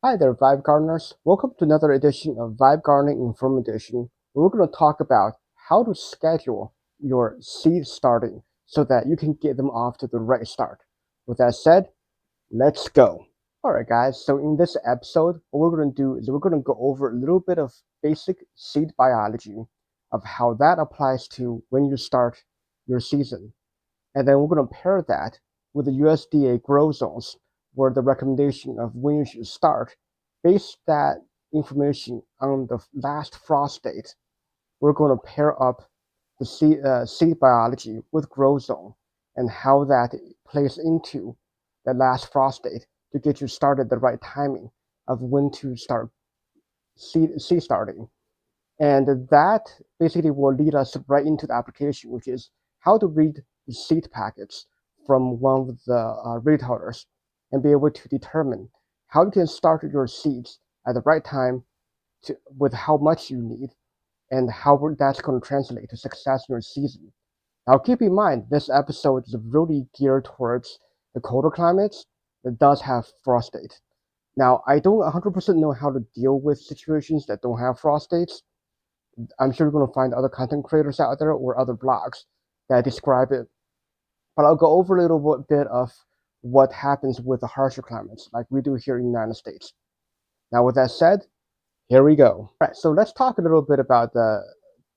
Hi there, Vibe Gardeners. Welcome to another edition of Vibe Gardening Inform Edition, where we're going to talk about how to schedule your seed starting so that you can get them off to the right start. With that said, let's go. Alright guys, so in this episode, what we're going to do is we're going to go over a little bit of basic seed biology of how that applies to when you start your season. And then we're going to pair that with the USDA grow zones, where the recommendation of when you should start, based that information on the last frost date. We're going to pair up the seed biology with grow zone and how that plays into the last frost date to get you started the right timing of when to start seed starting. And that basically will lead us right into the application, which is how to read the seed packets from one of the retailers and be able to determine how you can start your seeds at the right time with how much you need and how that's going to translate to success in your season. Now, keep in mind, this episode is really geared towards the colder climates that does have frost dates. Now, I don't 100% know how to deal with situations that don't have frost dates. I'm sure you're going to find other content creators out there or other blogs that describe it. But I'll go over a little bit of what happens with the harsher climates, like we do here in the United States. Now, with that said, here we go. All right, so let's talk a little bit about the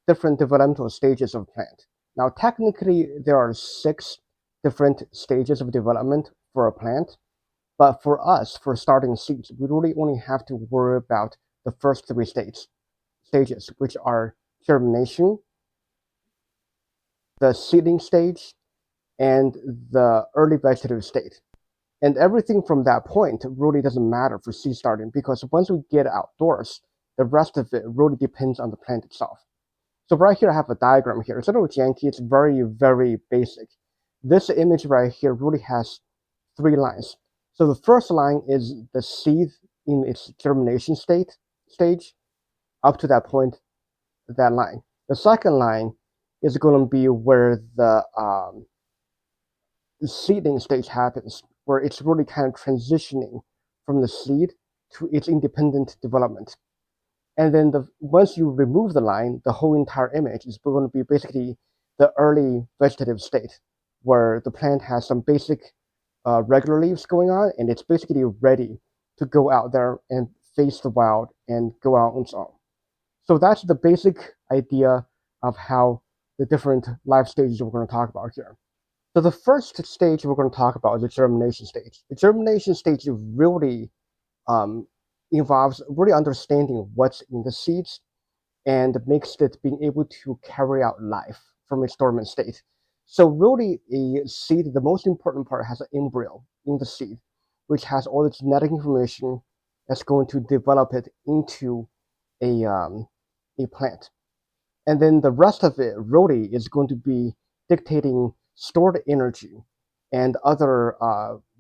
different developmental stages of a plant. Now, technically, there are 6 different stages of development for a plant. But for us, for starting seeds, we really only have to worry about the first 3 stages, which are germination, the seeding stage, and the early vegetative state. And everything from that point really doesn't matter for seed starting because once we get outdoors, the rest of it really depends on the plant itself. So right here, I have a diagram here. It's a little janky. It's very, very basic. This image right here really has 3 lines. So the first line is the seed in its germination stage up to that point, that line. The second line is going to be where the seeding stage happens, where it's really kind of transitioning from the seed to its independent development. And then once you remove the line, the whole entire image is going to be basically the early vegetative state, where the plant has some basic regular leaves going on, and it's basically ready to go out there and face the wild and go out on its own. So that's the basic idea of how the different life stages we're going to talk about here. So the first stage we're going to talk about is the germination stage. The germination stage really um, involves really understanding what's in the seeds and makes it being able to carry out life from its dormant state. So really a seed, the most important part has an embryo in the seed, which has all the genetic information that's going to develop it into a plant. And then the rest of it really is going to be dictating stored energy and other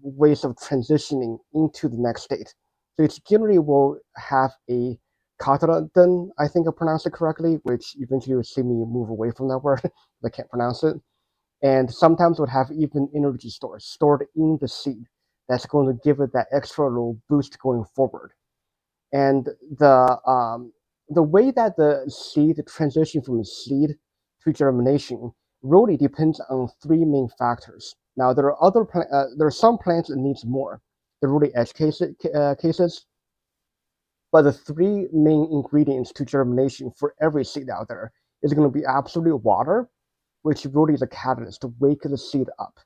ways of transitioning into the next state. So it generally will have a cotyledon, I think I pronounced it correctly, which eventually you'll see me move away from that word. I can't pronounce it. And sometimes would have even energy stores stored in the seed that's going to give it that extra little boost going forward. And the way that the seed transition from seed to germination really depends on 3 main factors. Now there are there are some plants that needs more, the really edge cases, but the 3 main ingredients to germination for every seed out there is going to be absolute water, which really is a catalyst to wake the seed up,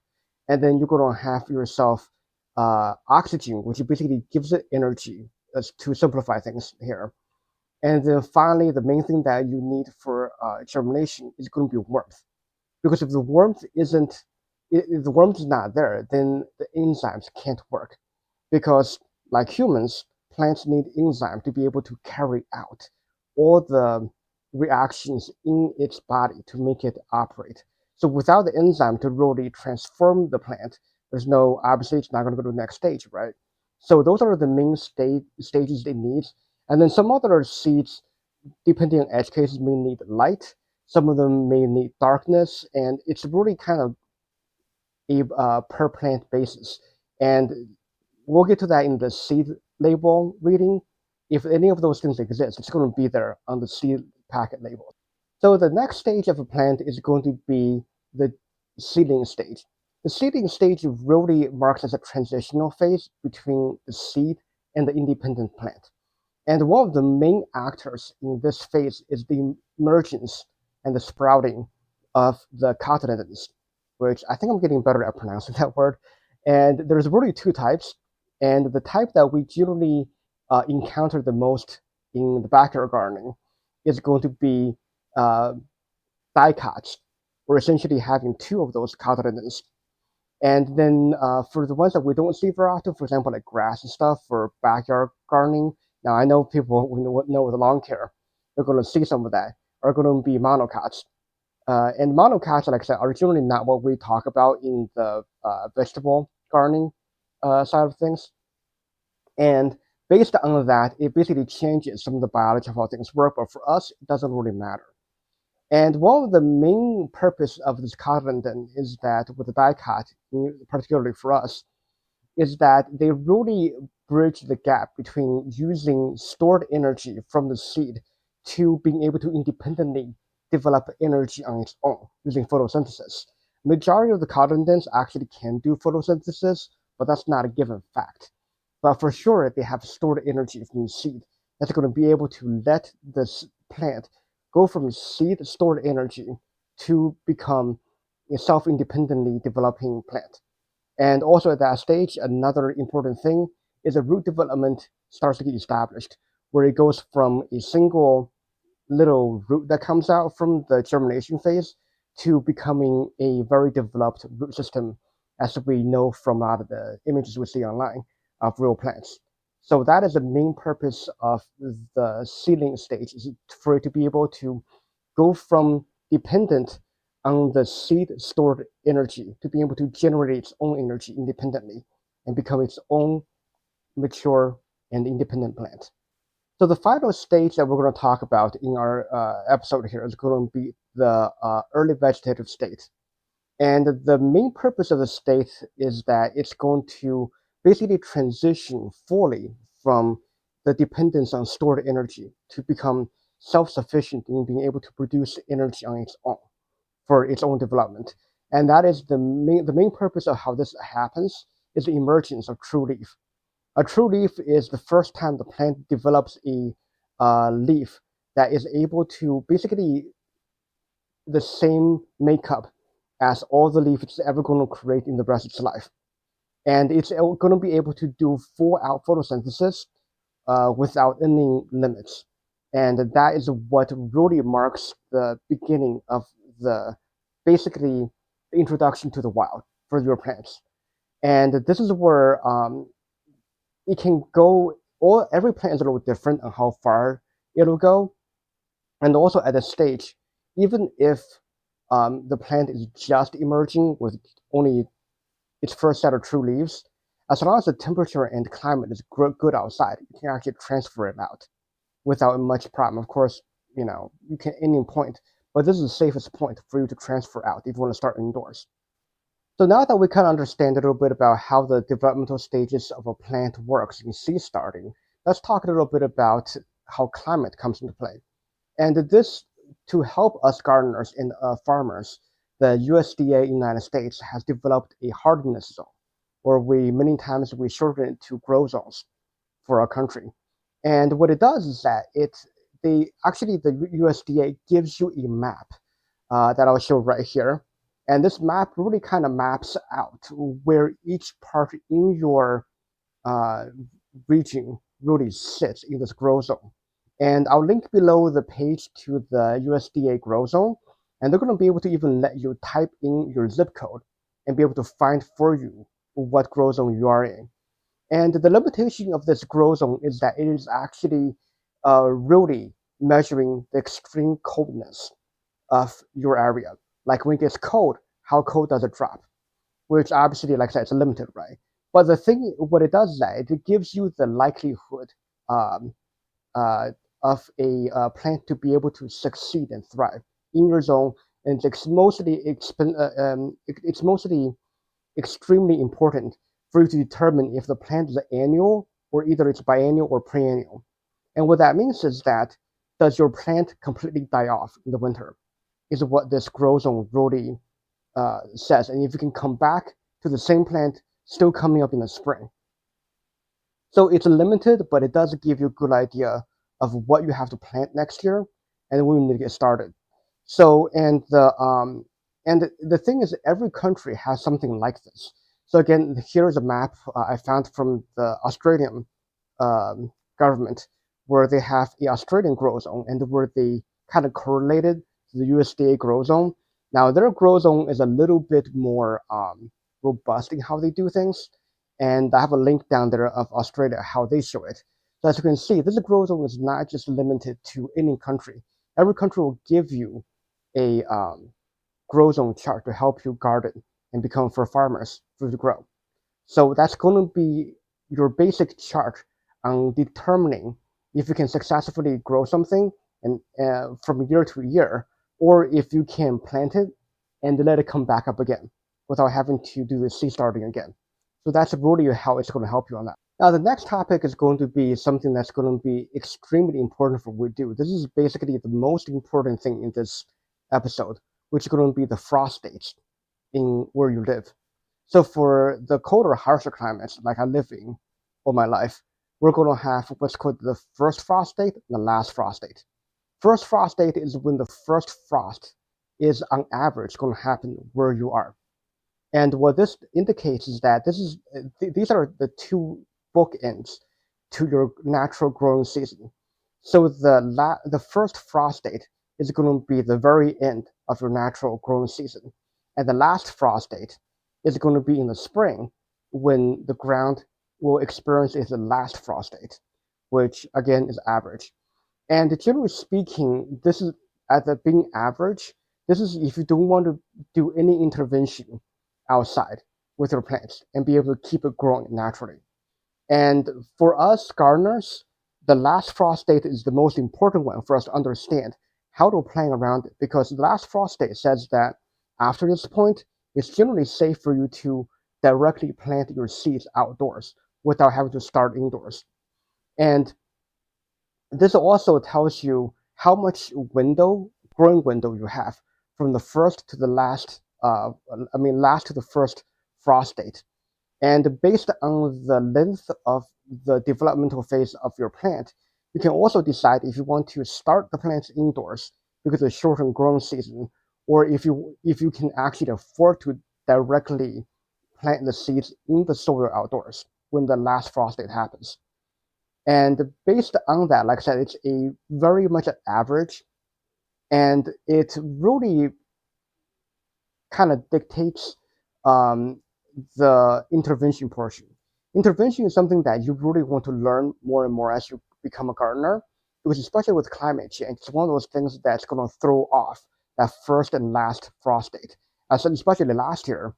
and then you're going to have yourself oxygen, which basically gives it energy, to simplify things here. And then finally, the main thing that you need for germination is going to be warmth, because if the warmth isn't, if the warmth is not there, then the enzymes can't work. Because like humans, plants need enzyme to be able to carry out all the reactions in its body to make it operate. So without the enzyme to really transform the plant, there's no, obviously it's not going to go to the next stage, right? So those are the main stages it needs. And then some other seeds, depending on edge cases, may need light. Some of them may need darkness, and it's really kind of a per plant basis. And we'll get to that in the seed label reading, if any of those things exist, it's going to be there on the seed packet label. So the next stage of a plant is going to be the seedling stage. The seedling stage really marks as a transitional phase between the seed and the independent plant. And one of the main actors in this phase is the emergence and the sprouting of the cotyledons, which I think I'm getting better at pronouncing that word. And there's really two types. And the type that we generally encounter the most in the backyard gardening is going to be uh, dicots. We're essentially having two of those cotyledons. And then for the ones that we don't see very often, for example, like grass and stuff for backyard gardening, now I know people who know with lawn care, they're going to see some of that, are going to be monocots. And monocots, like I said, are generally not what we talk about in the vegetable gardening side of things. And based on that, it basically changes some of the biology of how things work, but for us, it doesn't really matter. And one of the main purpose of this cotyledon is that with the dicot, particularly for us, is that they really bridge the gap between using stored energy from the seed to being able to independently develop energy on its own using photosynthesis. Majority of the cotyledons actually can do photosynthesis, but that's not a given fact. But for sure, they have stored energy from the seed that's going to be able to let this plant go from seed stored energy to become a self-independently developing plant. And also at that stage, another important thing is a root development starts to get established, where it goes from a single little root that comes out from the germination phase to becoming a very developed root system, as we know from a lot of the images we see online of real plants. So that is the main purpose of the seedling stage, is for it to be able to go from dependent on the seed stored energy to be able to generate its own energy independently and become its own mature and independent plant. So the final stage that we're going to talk about in our episode here is going to be the early vegetative state. And the main purpose of the state is that it's going to basically transition fully from the dependence on stored energy to become self-sufficient in being able to produce energy on its own for its own development. And that is the main purpose of how this happens is the emergence of true leaf. A true leaf is the first time the plant develops a leaf that is able to basically the same makeup as all the leaves it's ever going to create in the rest of its life. And it's going to be able to do full out photosynthesis without any limits. And that is what really marks the beginning of the basically the introduction to the wild for your plants. And this is where it can go. Every plant is a little different on how far it'll go, and also at a stage, even if the plant is just emerging with only its first set of true leaves, as long as the temperature and climate is good outside, you can actually transfer it out without much problem. Of course, you can at any point, but this is the safest point for you to transfer out if you want to start indoors. So now that we kind of understand a little bit about how the developmental stages of a plant works in seed starting, let's talk a little bit about how climate comes into play. And this, to help us gardeners and farmers, the USDA in the United States has developed a hardiness zone, or many times we shorten it to grow zones for our country. And what it does is that the USDA gives you a map that I'll show right here. And this map really kind of maps out where each part in your uh, region really sits in this grow zone. And I'll link below the page to the USDA grow zone. And they're going to be able to even let you type in your zip code and be able to find for you what grow zone you are in. And the limitation of this grow zone is that it is actually really measuring the extreme coldness of your area. Like when it gets cold, how cold does it drop? Which obviously, like I said, it's limited, right? But the thing, what it does is that it gives you the likelihood um, of a plant to be able to succeed and thrive in your zone. And it's mostly extremely important for you to determine if the plant is annual or either it's biennial or perennial. And what that means is that, does your plant completely die off in the winter? Is what this grow zone really says. And if you can come back to the same plant still coming up in the spring. So it's limited, but it does give you a good idea of what you have to plant next year and when you need to get started. So and the thing is, every country has something like this. So again, here's a map I found from the Australian government, where they have the Australian grow zone and where they kind of correlated to the USDA grow zone. Now their grow zone is a little bit more robust in how they do things, and I have a link down there of Australia how they show it. So as you can see, this grow zone is not just limited to any country. Every country will give you a grow zone chart to help you garden and become for farmers food to grow. So that's going to be your basic chart on determining if you can successfully grow something and from year to year, or if you can plant it and let it come back up again without having to do the seed starting again. So that's really how it's going to help you on that. Now, the next topic is going to be something that's going to be extremely important for what we do. This is basically the most important thing in this episode, which is going to be the frost dates in where you live. So for the colder, harsher climates like I live in all my life, we're going to have what's called the first frost date and the last frost date. First frost date is when the first frost is on average going to happen where you are. And what this indicates is that these are the two bookends to your natural growing season. So the first frost date is going to be the very end of your natural growing season, and the last frost date is going to be in the spring when the ground will experience its last frost date, which again is average. And generally speaking, this is at the being average. This is if you don't want to do any intervention outside with your plants and be able to keep it growing naturally. And for us gardeners, the last frost date is the most important one for us to understand how to plan around it, because the last frost date says that after this point, it's generally safe for you to directly plant your seeds outdoors without having to start indoors. And this also tells you how much growing window you have from the first to the last, last to the first frost date. And based on the length of the developmental phase of your plant, you can also decide if you want to start the plants indoors because of the shortened growing season, or if you can actually afford to directly plant the seeds in the soil outdoors when the last frost date happens. And based on that, like I said, it's a very much an average, and it really kind of dictates the intervention portion. Intervention is something that you really want to learn more and more as you become a gardener, because especially with climate change, it's one of those things that's going to throw off that first and last frost date. So especially last year,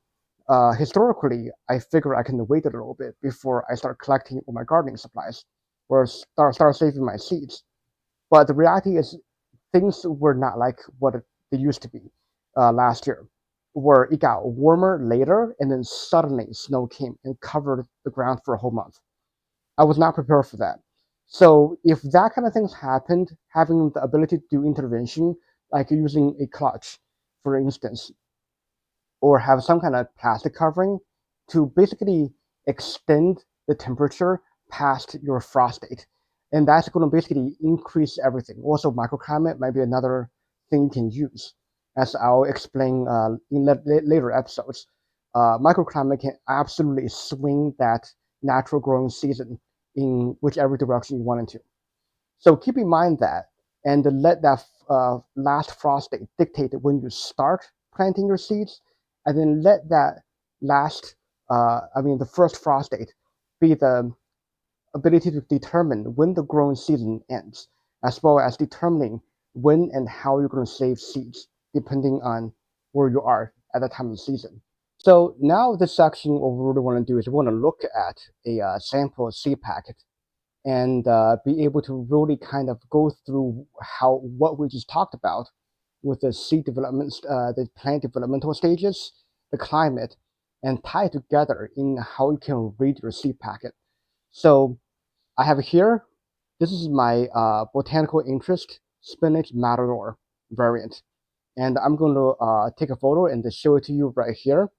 historically, I figure I can wait a little bit before I start collecting all my gardening supplies or start saving my seeds. But the reality is, things were not like what they used to be last year, where it got warmer later and then suddenly snow came and covered the ground for a whole month. I was not prepared for that. So if that kind of things happened, having the ability to do intervention, like using a clutch, for instance, or have some kind of plastic covering to basically extend the temperature past your frost date. And that's going to basically increase everything. Also, microclimate might be another thing you can use, as I'll explain in later episodes. Microclimate can absolutely swing that natural growing season in whichever direction you want it to. So keep in mind that, and let that last frost date dictate when you start planting your seeds, and then let that the first frost date be the ability to determine when the growing season ends, as well as determining when and how you're going to save seeds, depending on where you are at that time of the season. So now this section, what we really want to do is we want to look at a sample seed packet and be able to really kind of go through what we just talked about with the seed development, the plant developmental stages, the climate, and tie it together in how you can read your seed packet. So I have here, this is my botanical interest spinach matador variant. And I'm going to take a photo and show it to you right here.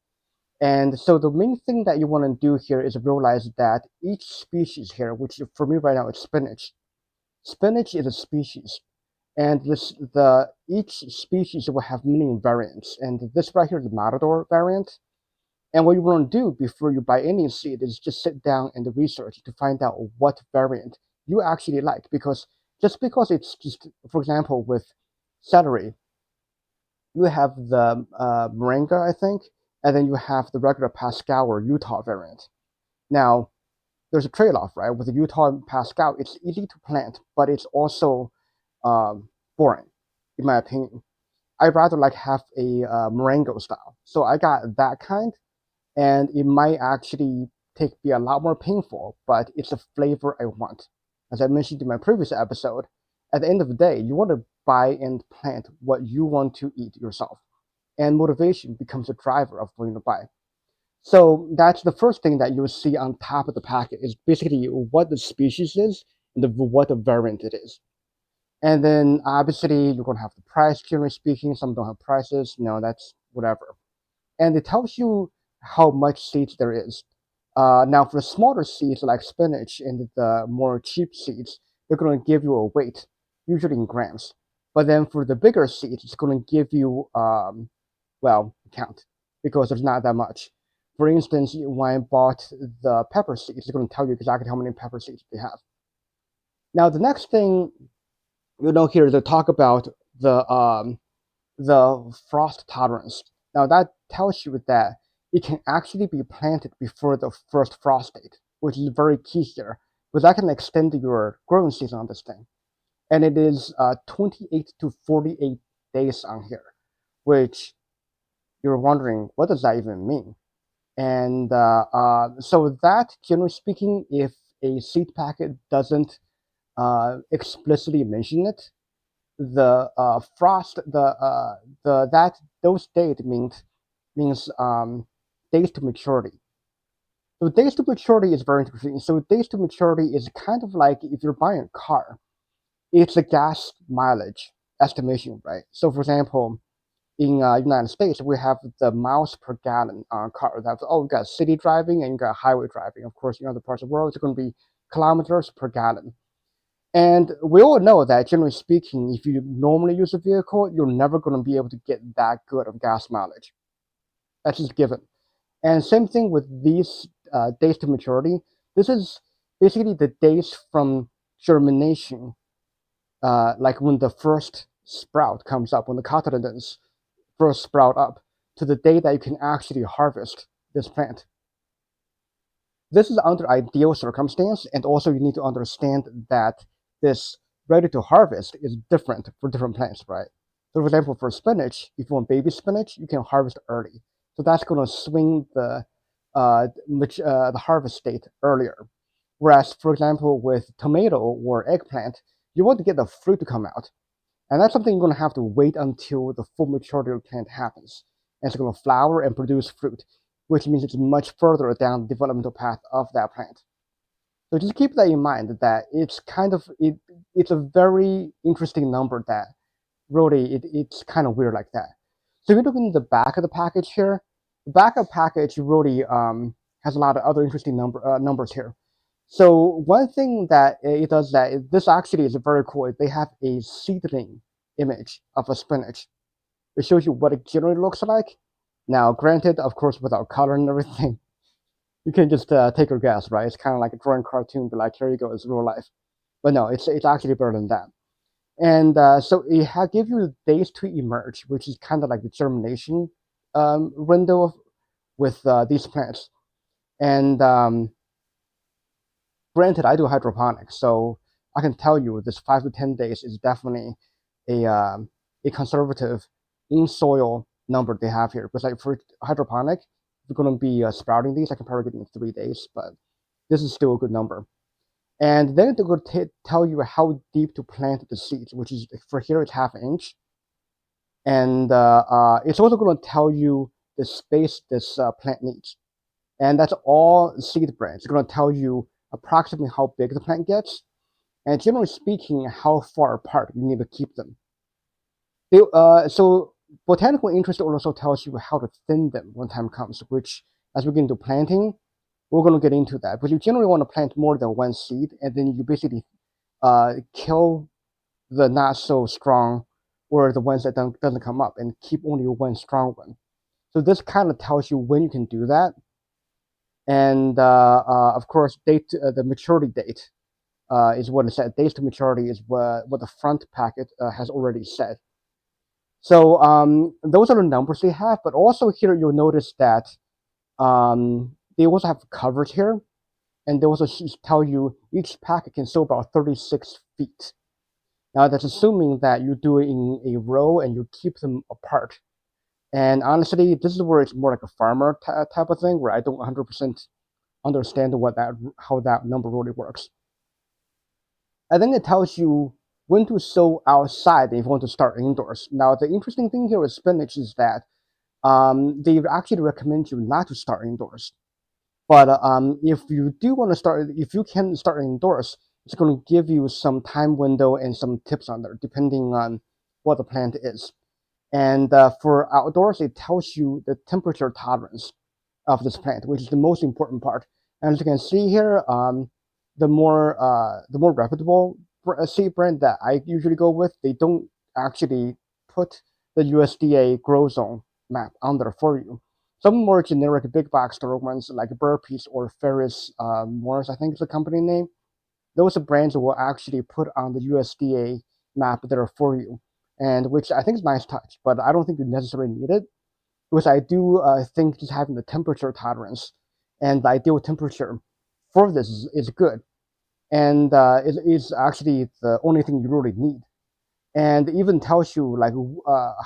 And so the main thing that you want to do here is realize that each species here, which for me right now is spinach. Spinach is a species, and each species will have many variants. And this right here is the Matador variant. And what you want to do before you buy any seed is just sit down and research to find out what variant you actually like. Because just because it's just, for example, with celery, you have the Moringa, I think, and then you have the regular Pascal or Utah variant. Now, there's a trade-off, right? With the Utah and Pascal, it's easy to plant, but it's also boring, in my opinion. I'd rather like have a Marengo style. So I got that kind, and it might actually be a lot more painful, but it's a flavor I want. As I mentioned in my previous episode, at the end of the day, you want to buy and plant what you want to eat yourself. And motivation becomes a driver of what you buy. So that's the first thing that you'll see on top of the packet is basically what the species is and what the variant it is. And then obviously you're going to have the price, generally speaking. Some don't have prices. No, that's whatever. And it tells you how much seeds there is. Now, for the smaller seeds like spinach and the more cheap seeds, they're going to give you a weight, usually in grams. But then for the bigger seeds, it's going to give you, well, count, because there's not that much. For instance, when I bought the pepper seeds, it's going to tell you exactly how many pepper seeds they have. Now, the next thing here is to talk about the frost tolerance. Now, that tells you that it can actually be planted before the first frost date, which is very key here, because that can extend your growing season on this thing. And it is 28 to 48 days on here, which you're wondering, what does that even mean? And so that, generally speaking, if a seed packet doesn't explicitly mention it, the frost, those date means days to maturity. So days to maturity is very interesting. So days to maturity is kind of like if you're buying a car, it's a gas mileage estimation, right? So for example, in United States, we have the miles per gallon on car. That's we got city driving and you got highway driving. Of course, in other parts of the world, it's going to be kilometers per gallon. And we all know that, generally speaking, if you normally use a vehicle, you're never going to be able to get that good of gas mileage. That's just given. And same thing with these days to maturity. This is basically the days from germination, like when the first sprout comes up, when the cotyledons first sprout up, to the day that you can actually harvest this plant. This is under ideal circumstance, and also you need to understand that this ready to harvest is different for different plants, right? So for example, for spinach, if you want baby spinach, you can harvest early. So that's going to swing the harvest date earlier. Whereas, for example, with tomato or eggplant, you want to get the fruit to come out. And that's something you're going to have to wait until the full maturity of the plant happens. And it's going to flower and produce fruit, which means it's much further down the developmental path of that plant. So just keep that in mind that it's it's a very interesting number that really it's kind of weird like that. So if you look in the back of the package here, the back of the package really has a lot of other interesting numbers here. So one thing that it does that this actually is very cool. They have a seedling image of a spinach. It shows you what it generally looks like. Now, granted, of course, without color and everything, you can just take your guess, right? It's kind of like a drawing cartoon, but like here you go, it's real life. But no, it's actually better than that. And so it give you days to emerge, which is kind of like the germination window with these plants. And granted, I do hydroponics, so I can tell you this 5 to 10 days is definitely a conservative in soil number they have here. Because like for hydroponic, if you're going to be sprouting these, I can probably get in 3 days, but this is still a good number. And then they're going to tell you how deep to plant the seeds, which is for here it's 1/2 inch. And it's also going to tell you the space this plant needs. And that's all seed brands. It's going to tell you approximately how big the plant gets, and generally speaking, how far apart you need to keep them. So botanical interest also tells you how to thin them when time comes, which as we get into planting, we're going to get into that. But you generally want to plant more than one seed, and then you basically kill the not so strong or the ones that doesn't come up and keep only one strong one. So this kind of tells you when you can do that. And of course, the maturity date is what it said. Days to maturity is what the front packet has already said. So those are the numbers they have, but also here you'll notice that they also have coverage here, and they also tell you each packet can sow about 36 feet. Now that's assuming that you do it in a row and you keep them apart. And honestly, this is where it's more like a farmer type of thing, where I don't 100% understand how that number really works. And then it tells you when to sow outside if you want to start indoors. Now the interesting thing here with spinach is that they actually recommend you not to start indoors. But if you do want to start, if you can start indoors, it's going to give you some time window and some tips on there, depending on what the plant is. And for outdoors, it tells you the temperature tolerance of this plant, which is the most important part. And as you can see here, the more reputable seed brand that I usually go with, they don't actually put the USDA grow zone map on there for you. Some more generic big box store ones like Burpees or Ferris Morris, I think is the company name. Those brands will actually put on the USDA map there for you, and which I think is a nice touch, but I don't think you necessarily need it because I do think just having the temperature tolerance and the ideal temperature for this is good, and it is actually the only thing you really need. And it even tells you like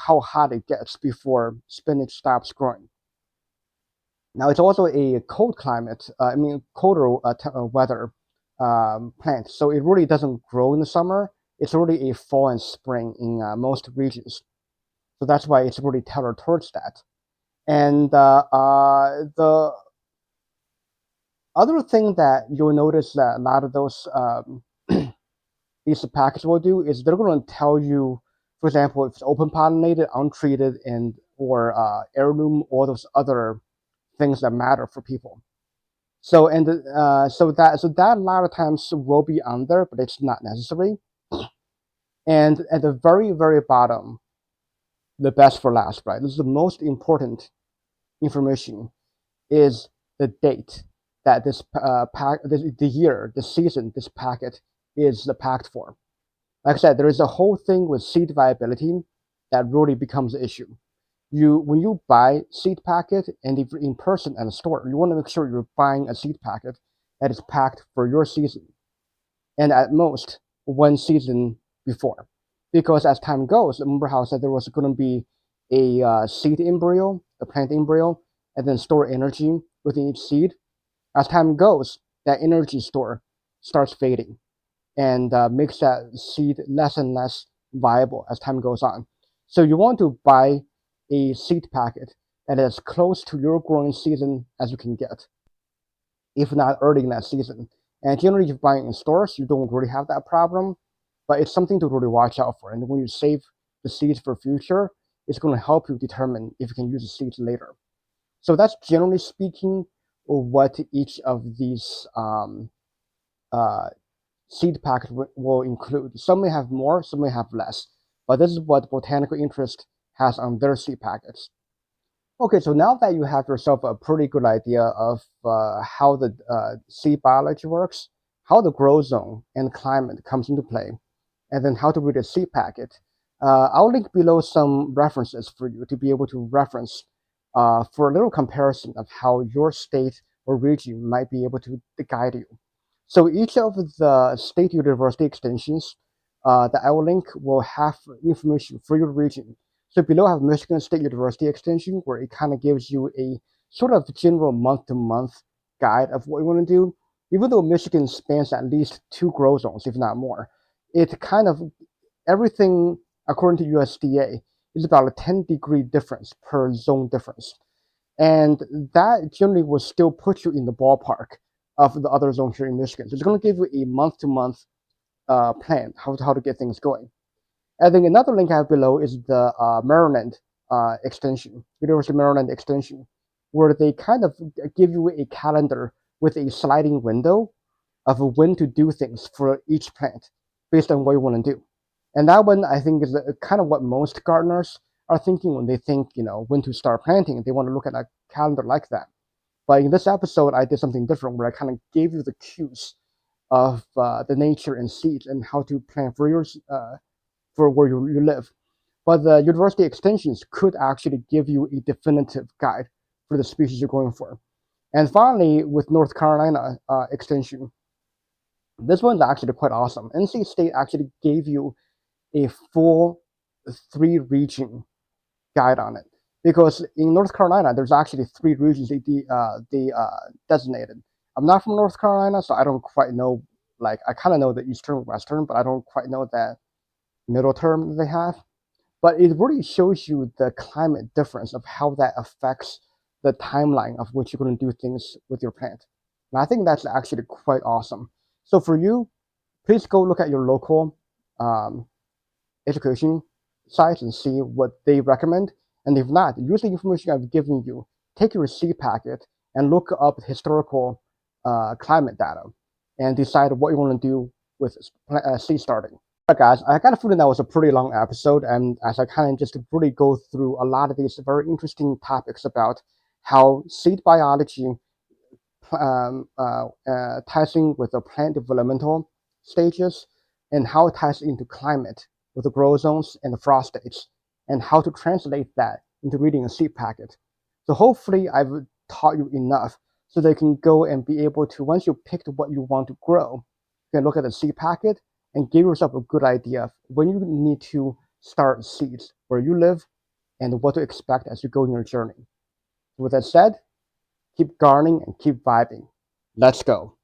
how hot it gets before spinach stops growing. Now it's also a cold climate, colder weather plant, so it really doesn't grow in the summer. It's really a fall and spring in most regions, so that's why it's really tailored towards that. And the other thing that you'll notice that a lot of those these packets will do is they're going to tell you, for example, if it's open pollinated, untreated, and or heirloom, all those other things that matter for people. So so that a lot of times will be on there, but it's not necessary. And at the very bottom, the best for last, right? This is the most important information is the date that this the year, the season, this packet is packed for. Like I said, there is a whole thing with seed viability that really becomes an issue. When you buy seed packet and if you're in person at a store, you want to make sure you're buying a seed packet that is packed for your season, and at most one season before. Because as time goes, remember how I said there was going to be a seed embryo, a plant embryo, and then store energy within each seed. As time goes, that energy store starts fading and makes that seed less and less viable as time goes on. So you want to buy a seed packet that is close to your growing season as you can get, if not early in that season. And generally, if you're buying in stores, you don't really have that problem, but it's something to really watch out for. And when you save the seeds for future, it's going to help you determine if you can use the seeds later. So that's generally speaking what each of these seed packets will include. Some may have more, some may have less, but this is what Botanical Interest has on their seed packets. Okay, so now that you have yourself a pretty good idea of how the seed biology works, how the grow zone and climate comes into play, and then how to read a seed packet, I'll link below some references for you to be able to reference for a little comparison of how your state or region might be able to guide you. So each of the state university extensions that I will link will have information for your region. So below I have Michigan State University extension, where it kind of gives you a sort of general month-to-month guide of what you want to do. Even though Michigan spans at least 2 grow zones, if not more, it kind of, everything according to USDA is about a 10-degree difference per zone difference. And that generally will still put you in the ballpark of the other zone here in Michigan. So it's going to give you a month-to-month plan how to get things going. And then another link I have below is the Maryland extension, University of Maryland extension, where they kind of give you a calendar with a sliding window of when to do things for each plant based on what you want to do. And that one, I think, is kind of what most gardeners are thinking when they think, when to start planting. They want to look at a calendar like that. But in this episode, I did something different where I kind of gave you the cues of the nature and seeds and how to plant for yours for where you live. But the university extensions could actually give you a definitive guide for the species you're going for. And finally, with North Carolina extension, this one's actually quite awesome. NC State actually gave you a full 3-region guide on it, because in North Carolina there's actually 3 regions they designated. I'm not from North Carolina, so I don't quite know. Like, I kind of know the eastern, western, but I don't quite know that middle term they have. But it really shows you the climate difference of how that affects the timeline of which you're going to do things with your plant. And I think that's actually quite awesome. So for you, please go look at your local education sites and see what they recommend. And if not, use the information I've given you, take your seed packet and look up historical climate data and decide what you want to do with seed starting. Alright guys, I got a feeling that was a pretty long episode, and as I kind of just really go through a lot of these very interesting topics about how seed biology ties in with the plant developmental stages, and how it ties into climate with the grow zones and the frost dates, and how to translate that into reading a seed packet. So hopefully I've taught you enough so that you can go and be able to, once you picked what you want to grow, you can look at the seed packet and give yourself a good idea of when you need to start seeds, where you live, and what to expect as you go in your journey. With that said, keep gardening and keep vibing. Let's go.